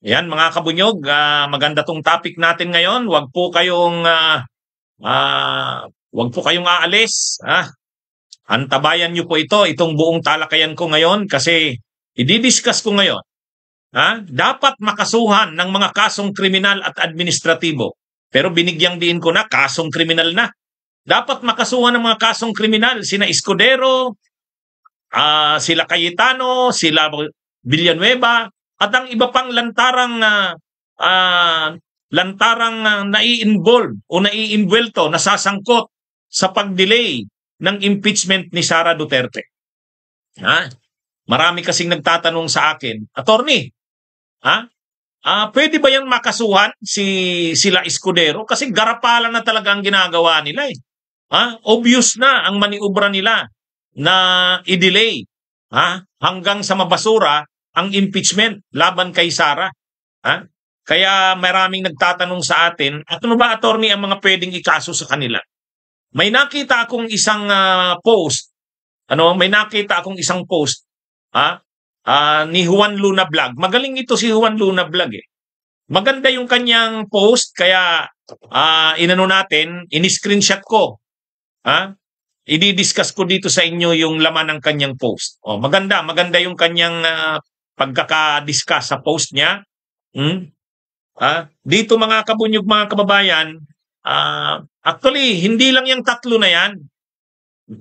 Yan mga kabunyog, maganda tong topic natin ngayon. Wag po kayong aalis. Antabayan niyo po itong buong talakayan ko ngayon kasi i-discuss ko ngayon. Dapat makasuhan ng mga kasong kriminal at administratibo. Pero binigyang diin ko na kasong kriminal na. Dapat makasuhan ng mga kasong kriminal sina Escudero, sila Cayetano, sila Villanueva, at ang iba pang lantarang nai-involve o nai-invuelto, nasasangkot sa pag-delay ng impeachment ni Sara Duterte. Marami kasing nagtatanong sa akin, Attorney, pwede ba yung makasuhan sila Escudero? Kasi garapalan na talaga ang ginagawa nila eh. Obvious na ang maniubra nila na i-delay hanggang sa mabasura ang impeachment laban kay Sara. Kaya maraming nagtatanong sa atin, at ano ba, Attorney, ang mga pwedeng ikaso sa kanila? May nakita akong isang post, ni Juan Luna Vlog. Magaling ito si Juan Luna Vlog eh. Maganda yung kanyang post, kaya ini-screenshot ko. I-discuss ko dito sa inyo yung laman ng kanyang post. Maganda yung kanyang pagkaka-discuss sa post niya. Dito mga kabunyog, mga kababayan, actually, hindi lang yung tatlo na yan.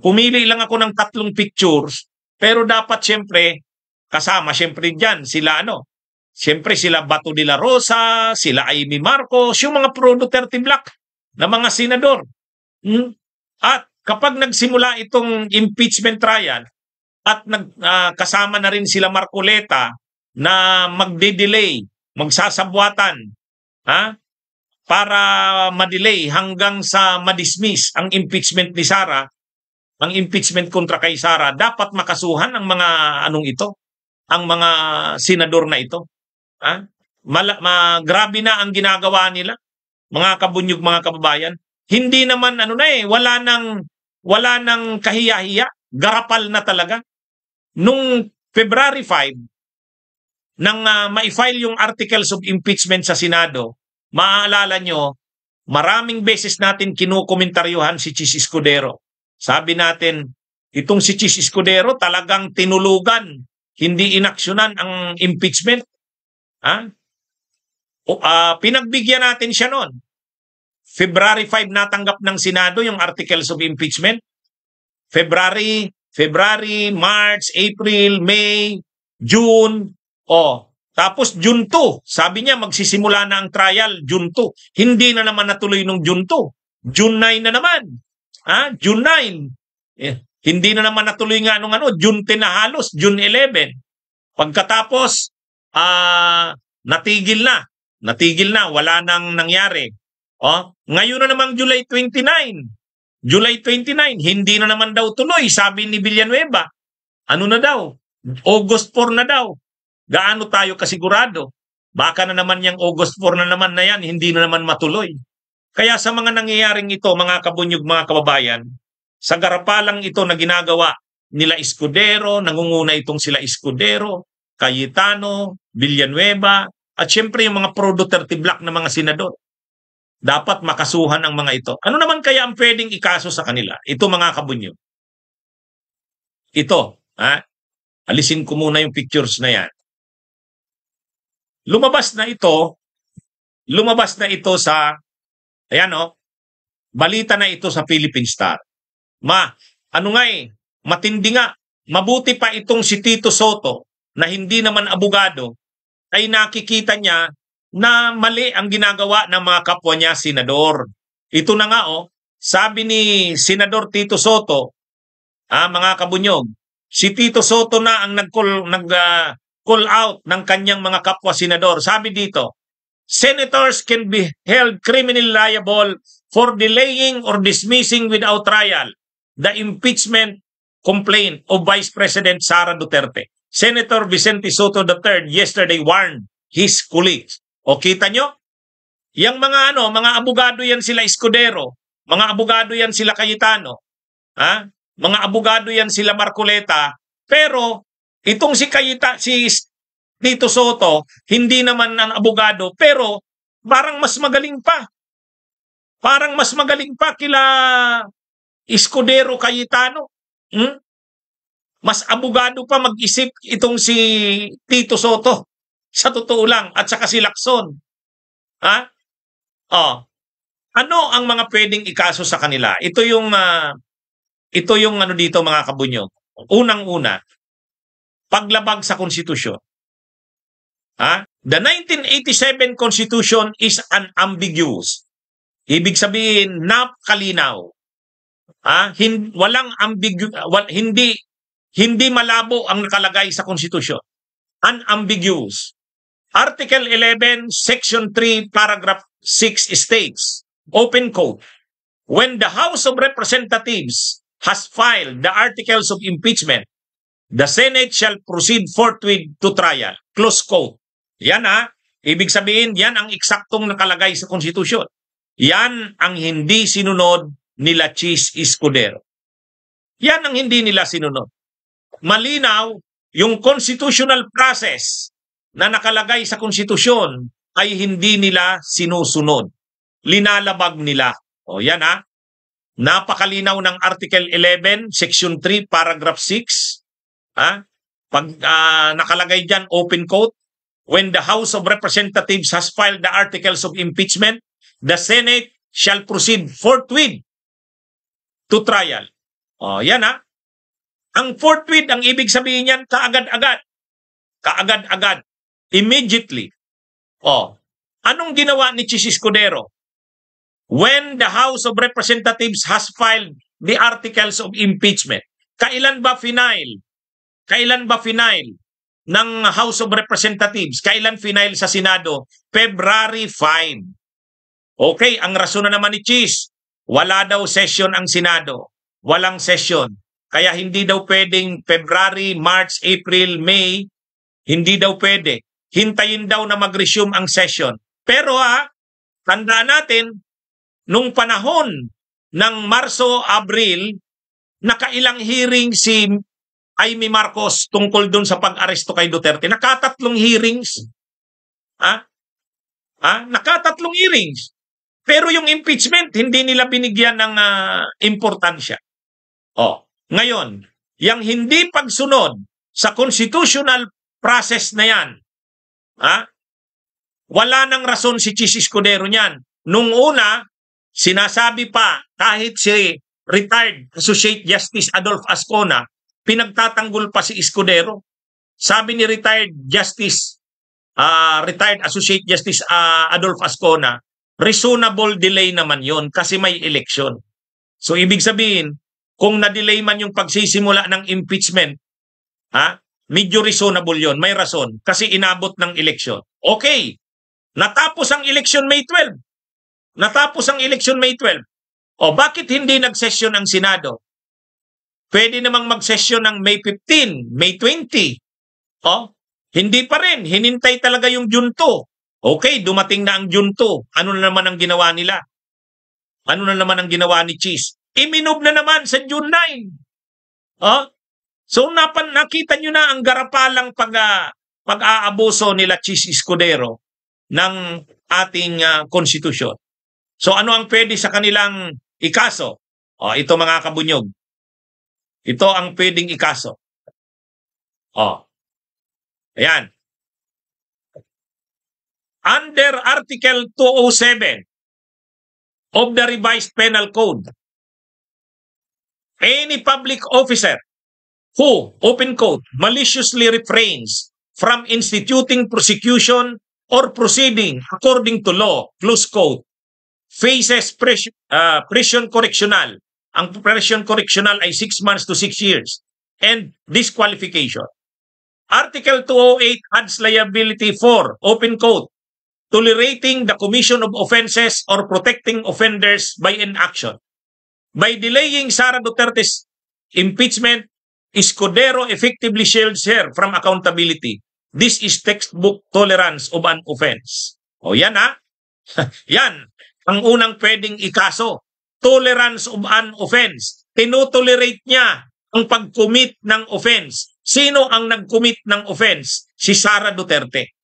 Pumili lang ako ng 3 pictures, pero dapat siyempre, kasama siyempre dyan, sila siyempre sila Bato de la Rosa, sila Amy Marcos, yung mga pro-Duterte Black na mga senador. At kapag nagsimula itong impeachment trial at kasama na rin sila Marcoleta na magde-delay, magsasabwatan, para ma-delay hanggang sa ma-dismiss ang impeachment ni Sara, ang impeachment kontra kay Sara, dapat makasuhan ang mga ang mga senador na ito. Grabe na ang ginagawa nila, mga kabunyog, mga kababayan. Hindi naman wala nang kahiya-hiya, garapal na talaga. Nung February 5, nang ma-file yung articles of impeachment sa Senado, maaalala nyo, maraming beses natin kinukomentaryuhan si Chis Escudero. Sabi natin, itong si Chis Escudero talagang tinulugan, hindi inaksyonan ang impeachment. Pinagbigyan natin siya noon. February 5 natanggap ng Senado yung articles of impeachment. February, March, April, May, June. Tapos June 2, sabi niya magsisimula na ang trial, June 2. Hindi na naman natuloy nung June 2. June 9 na naman. June 9. Hindi na naman natuloy nga nung June 10 na halos, June 11. Pagkatapos, natigil na, wala nang nangyari. Ngayon na namang July 29. July 29, hindi na naman daw tuloy, sabi ni Villanueva. Ano na daw? August 4 na daw. Gaano tayo kasigurado? Baka na naman yung August 4 na naman na yan, hindi na naman matuloy. Kaya sa mga nangyayaring ito, mga kabunyog, mga kababayan, sa garapalang ito na ginagawa nila Escudero, nangunguna itong sila Escudero, Cayetano, Villanueva, at syempre yung mga pro-Duterte Black na mga senador. Dapat makasuhan ang mga ito. Ano naman kaya ang pwedeng ikaso sa kanila? Ito mga kabunyog. Ito, alisin ko muna yung pictures na yan. Lumabas na ito sa, balita na ito sa Philippine Star. Matindi nga, mabuti pa itong si Tito Soto na hindi naman abogado, ay nakikita niya na mali ang ginagawa ng mga kapwa niya senador. Ito na nga sabi ni Senador Tito Soto, mga kabunyog, si Tito Soto na ang nag-call out ng kanyang mga kapwa senador. Sabi dito, senators can be held criminally liable for delaying or dismissing without trial the impeachment complaint of Vice President Sara Duterte. Senator Vicente Soto III yesterday warned his colleagues. Kita nyo? Yang mga abogado yan sila Escudero, mga abogado yan sila Cayetano, mga abogado yan sila Marcoleta, pero itong si Tito Soto, hindi naman ang abogado, pero parang mas magaling pa. Parang mas magaling pa kila Escudero Cayetano. Hmm? Mas abogado pa mag-isip itong si Tito Soto. Sa totoo lang. At saka si Lacson. Ha? Oh. Ano ang mga pwedeng ikaso sa kanila? Ito yung ano dito mga kabunyog. Unang-una, paglabag sa konstitusyon. Ha? The 1987 Constitution is unambiguous. Ibig sabihin, napakalinaw. Walang hindi malabo ang nakalagay sa konstitusyon. Unambiguous. Article 11, Section 3, Paragraph 6 states, open quote, when the House of Representatives has filed the articles of impeachment, the Senate shall proceed forthwith to trial. Close quote. Yan ibig sabihin, yan ang eksaktong nakalagay sa konstitusyon. Yan ang hindi sinunod nila Chis Escudero. Yan ang hindi nila sinunod. Malinaw, yung constitutional process na nakalagay sa konstitusyon ay hindi nila sinusunod. Linalabag nila. O yan napakalinaw ng Article 11, Section 3, Paragraph 6. Pag nakalagay dyan, open quote, when the House of Representatives has filed the articles of impeachment, the Senate shall proceed forthwith to trial. O yan Ang forthwith, ang ibig sabihin yan, kaagad-agad. Kaagad-agad. Immediately. Anong ginawa ni Chis Escudero? When the House of Representatives has filed the articles of impeachment, kailan ba final? Kailan ba final ng House of Representatives? Kailan final sa Senado? February 5. Okay, ang rason na naman ni Chis, wala daw session ang Senado. Walang session. Kaya hindi daw pwedeng February, March, April, May, hindi daw pwede. Hintayin daw na mag-resume ang session. Pero tandaan natin, nung panahon ng Marso, Abril, nakailang hearing si Amy Marcos tungkol dun sa pag-aresto kay Duterte. Nakatatlong hearings. Nakatatlong hearings. Pero yung impeachment, hindi nila binigyan ng importansya. Ngayon, yung hindi pagsunod sa constitutional process na yan, wala nang rason si Chis Escudero niyan. Nung una, sinasabi pa, kahit si retired Associate Justice Adolf Ascona, pinagtatanggol pa si Escudero. Sabi ni retired Associate Justice Adolf Ascona, reasonable delay naman yon kasi may election. So ibig sabihin, kung na-delay man yung pagsisimula ng impeachment, medyo reasonable yon, may rason kasi inabot ng eleksyon. Okay, natapos ang eleksyon May 12. Natapos ang eleksyon May 12. Bakit hindi nag-session ang Senado? Pwede namang mag-session ng May 15, May 20. Hindi pa rin, hinintay talaga yung June 2. Okay, dumating na ang June 2. Ano na naman ang ginawa nila? Ano na naman ang ginawa ni Chis? Iminob na naman sa June 9. So nakita nyo na ang garapalang pag-aabuso nila Chis Escudero ng ating konstitusyon. So ano ang pwede sa kanilang ikaso? Ito mga kabunyog. Ito ang pwedeng ikaso. Ayan. Under Article 207 of the Revised Penal Code, any public officer who, open quote, maliciously refrains from instituting prosecution or proceeding according to law, close quote, faces prison correctional. Ang prison correctional ay 6 months to 6 years and disqualification. Article 208 adds liability for, open quote, tolerating the commission of offenses or protecting offenders by inaction. By delaying Sara Duterte's impeachment, Escudero effectively shields her from accountability. This is textbook tolerance of an offense. Yan yan ang unang pwedeng ikaso. Tolerance of an offense. Tinotolerate niya ang pag-commit ng offense. Sino ang nag-commit ng offense? Si Sara Duterte.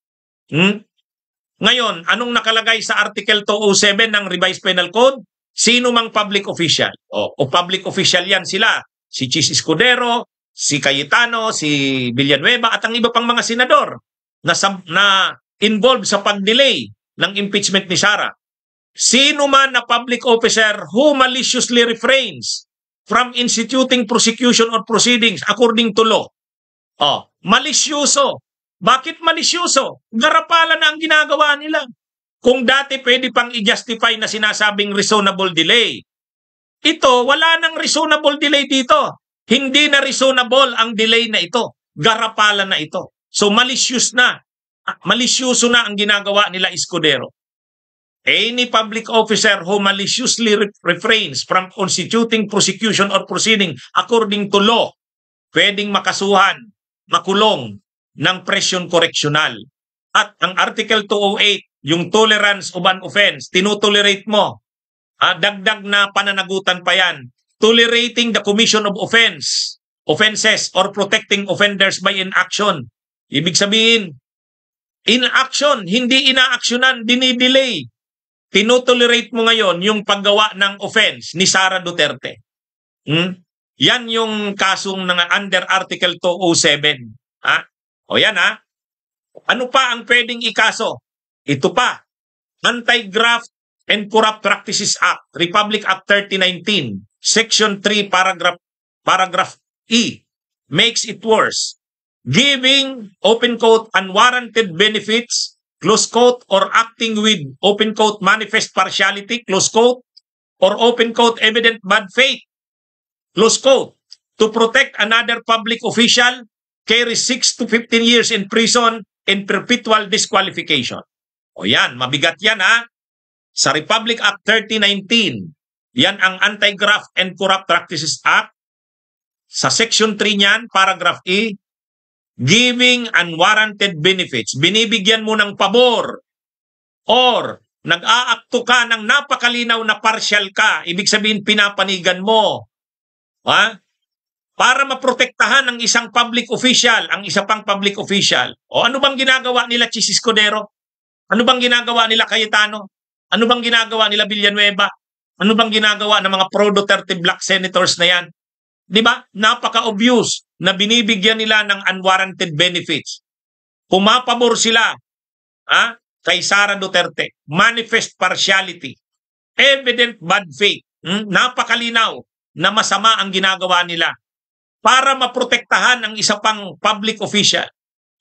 Ngayon, anong nakalagay sa Article 207 ng Revised Penal Code? Sino mang public official. O public official yan sila. Si Chis Escudero, si Cayetano, si Villanueva, at ang iba pang mga senador na involved sa pag-delay ng impeachment ni Sara. Sino man na public officer who maliciously refrains from instituting prosecution or proceedings according to law. Malisyoso. Bakit malisyoso? Garapalan na ang ginagawa nila. Kung dati pwede pang i-justify na sinasabing reasonable delay. Ito, wala nang reasonable delay dito. Hindi na reasonable ang delay na ito. Garapalan na ito. So malicious na. Malisyoso na ang ginagawa nila Escudero. Any public officer who maliciously refrains from constituting prosecution or proceeding according to law, pwedeng makasuhan, makulong ng presyon koreksyonal. At ang Article 208, yung tolerance of an offense, tinutolerate mo. Dagdag na pananagutan pa yan. Tolerating the commission of offenses or protecting offenders by inaction. Ibig sabihin, inaction, hindi inaaksyonan, dinidelay. Tinutolerate mo ngayon yung paggawa ng offense ni Sara Duterte. Yan yung kasong under Article 207. O yan Ano pa ang pwedeng ikaso? Ito pa. Anti-Graft and Corrupt Practices Act, Republic Act 3019, Section 3, paragraph E, makes it worse. Giving, open quote, unwarranted benefits, close quote, or acting with, open quote, manifest partiality, close quote, or open quote, evident bad faith, close quote, to protect another public official carries 6 to 15 years in prison and perpetual disqualification. O yan, mabigat yan Sa Republic Act 3019, yan ang Anti-Graft and Corrupt Practices Act. Sa Section 3 niyan, paragraph E, giving unwarranted benefits. Binibigyan mo ng pabor or nag-aakto ka ng napakalinaw na partial ka. Ibig sabihin, pinapanigan mo. Para maprotektahan ang isang public official, ang isa pang public official. O ano bang ginagawa nila Chis Escudero? Ano bang ginagawa nila Cayetano? Ano bang ginagawa nila Villanueva? Ano bang ginagawa ng mga pro-Duterte black senators na yan? Di ba? Napaka-obvious na binibigyan nila ng unwarranted benefits. Pumapabor sila kay Sara Duterte. Manifest partiality. Evident bad faith. Napakalinaw na masama ang ginagawa nila para maprotektahan ang isa pang public official.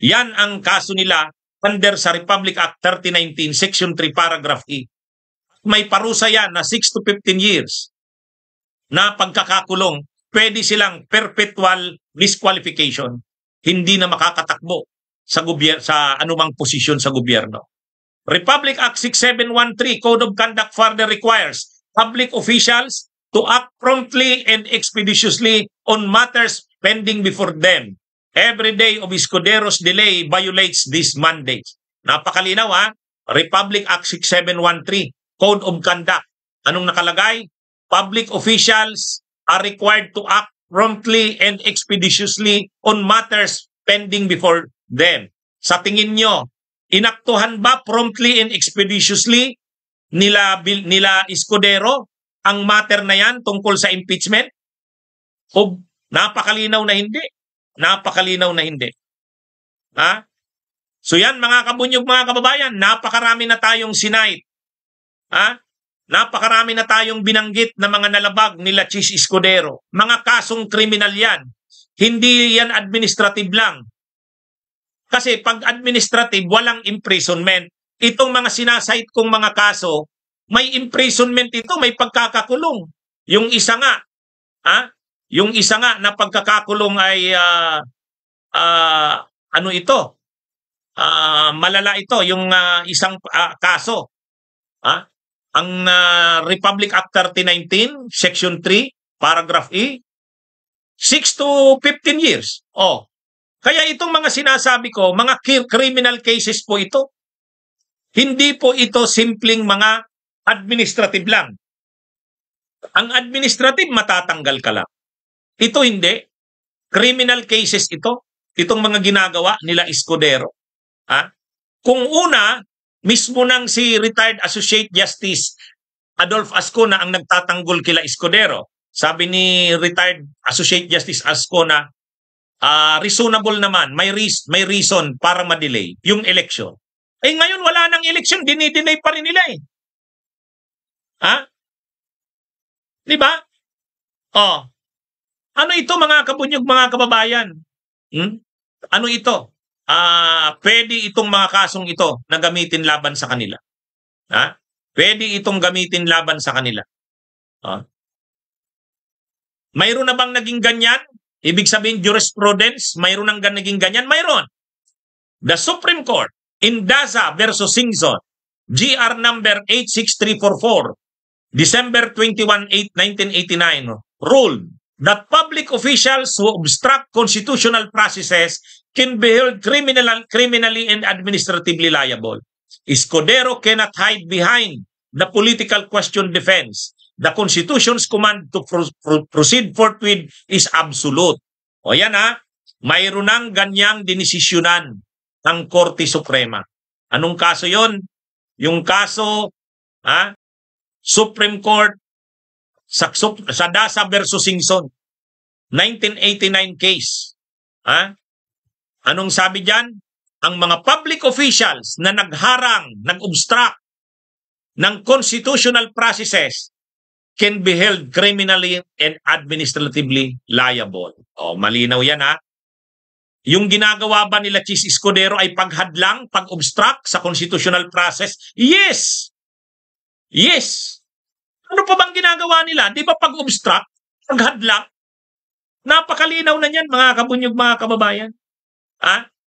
Yan ang kaso nila under sa Republic Act 3019, Section 3, paragraph E. May parusa yan na 6 to 15 years na pagkakakulong. Pwede silang perpetual disqualification. Hindi na makakatakbo sa anumang posisyon sa gobyerno. Republic Act 6713, Code of Conduct further requires public officials to act promptly and expeditiously on matters pending before them. Every day of Escudero's delay violates this mandate. Napakalinaw Republic Act 6713, Code of Conduct. Anong nakalagay? Public officials are required to act promptly and expeditiously on matters pending before them. Sa tingin nyo, inaktuhan ba promptly and expeditiously nila Escudero ang matter na yan tungkol sa impeachment? O napakalinaw na hindi? Napakalinaw na hindi. So yan mga kabunyog, mga kababayan, napakarami na tayong sinight. Napakarami na tayong binanggit na mga nalabag nila Chis Escudero. Mga kasong kriminal yan. Hindi yan administrative lang. Kasi pag administrative, walang imprisonment. Itong mga sinasite kong mga kaso, may imprisonment ito, may pagkakakulong. Yung isa nga, yung isa nga na pagkakakulong ay malala ito, yung isang kaso. Ang Republic Act 3019, Section 3, paragraph E, 6 to 15 years. Kaya itong mga sinasabi ko, mga criminal cases po ito. Hindi po ito simpleng mga administrative lang. Ang administrative, matatanggal ka lang. Ito hindi. Criminal cases ito. itong mga ginagawa nila Escudero. Kung una, mismo nang si retired Associate Justice Adolph Ascona ang nagtatanggol kila Escudero. Sabi ni retired Associate Justice Ascona, reasonable naman, may reason para ma-delay yung election. Eh ngayon wala nang election, dinidelay pa rin nila eh. Di ba? Ano ito mga kabunyog, mga kababayan? Ano ito? Pwede itong mga kasong ito na gamitin laban sa kanila. Pwede itong gamitin laban sa kanila. Mayroon na bang naging ganyan? Ibig sabihin jurisprudence, mayroon nang naging ganyan? Mayroon. The Supreme Court in Daza versus Singson, GR number 86344, December 21, 1989, ruled that public officials who obstruct constitutional processes can be held criminally and administratively liable. Escudero cannot hide behind the political question defense. The Constitution's command to proceed forthwith is absolute. O yan mayroon ng ganyang dinesisyonan ng Korte Suprema. Anong kaso yon? Yung kaso, Supreme Court sa Daza versus Singson, 1989 case. Anong sabi dyan? Ang mga public officials na nagharang, nag-obstruct ng constitutional processes can be held criminally and administratively liable. Malinaw yan Yung ginagawa ba nila Chis Escudero ay paghadlang, pag-obstruct sa constitutional process? Yes! Yes! Ano pa bang ginagawa nila? Di ba pag-obstruct, paghadlang? Napakalinaw na yan, mga kabunyog, mga kababayan.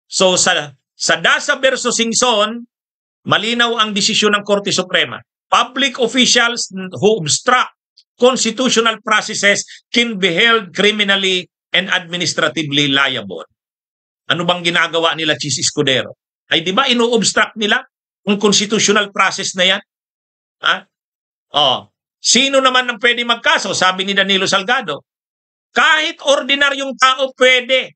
So sa Daza versus Singson, malinaw ang desisyon ng Korte Suprema. Public officials who obstruct constitutional processes can be held criminally and administratively liable. Ano bang ginagawa nila Chis Escudero? Ay di ba ino-obstruct nila ang constitutional process na yan? Sino naman ang pwede magkaso? Sabi ni Danilo Salgado, kahit ordinaryong tao pwede.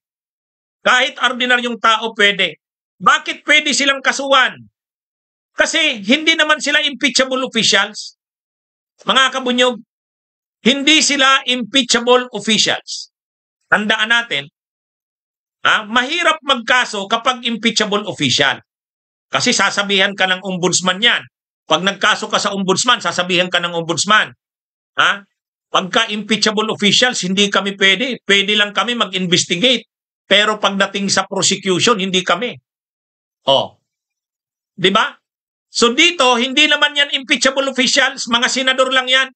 Kahit ordinaryong tao pwede. Bakit pwede silang kasuhan? Kasi hindi naman sila impeachable officials. Mga kabunyog, hindi sila impeachable officials. Tandaan natin, mahirap magkaso kapag impeachable official. Kasi sasabihan ka ng ombudsman yan. Pag nagkaso ka sa ombudsman, sasabihan ka ng ombudsman. Pagka impeachable officials, hindi kami pwede. Pwede lang kami mag-investigate. Pero pagdating sa prosecution, hindi kami. Di ba? So dito, hindi naman yan impeachable officials, mga senador lang yan.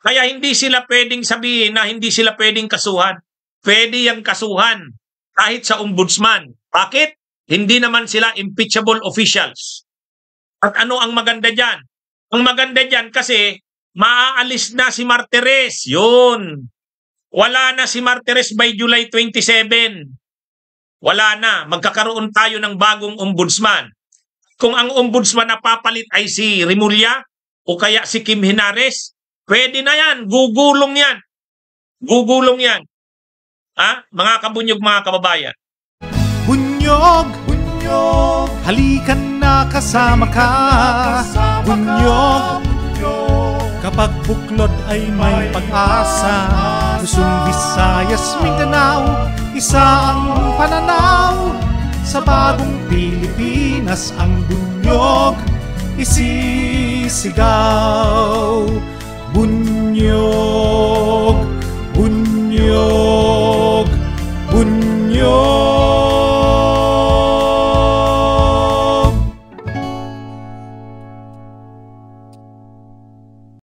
Kaya hindi sila pwedeng sabihin na hindi sila pwedeng kasuhan. Pwede yung kasuhan kahit sa ombudsman. Bakit? Hindi naman sila impeachable officials. At ano ang maganda dyan? Ang maganda dyan kasi maaalis na si Martires. Yun. Wala na si Martires by July 27. Wala na. Magkakaroon tayo ng bagong ombudsman. Kung ang ombudsman na papalit ay si Remulla o kaya si Kim Henares, pwede na yan. Gugulong yan. Gugulong yan. Mga kabunyog, mga kababayan. Bunyog, bunyog, halikan na kasama ka. Bunyog, kapag buklod ay may pag-asa. Luzon, Visayas, Mindanao, isa ang pananaw. Sa bagong Pilipinas ang bunyog isisigaw.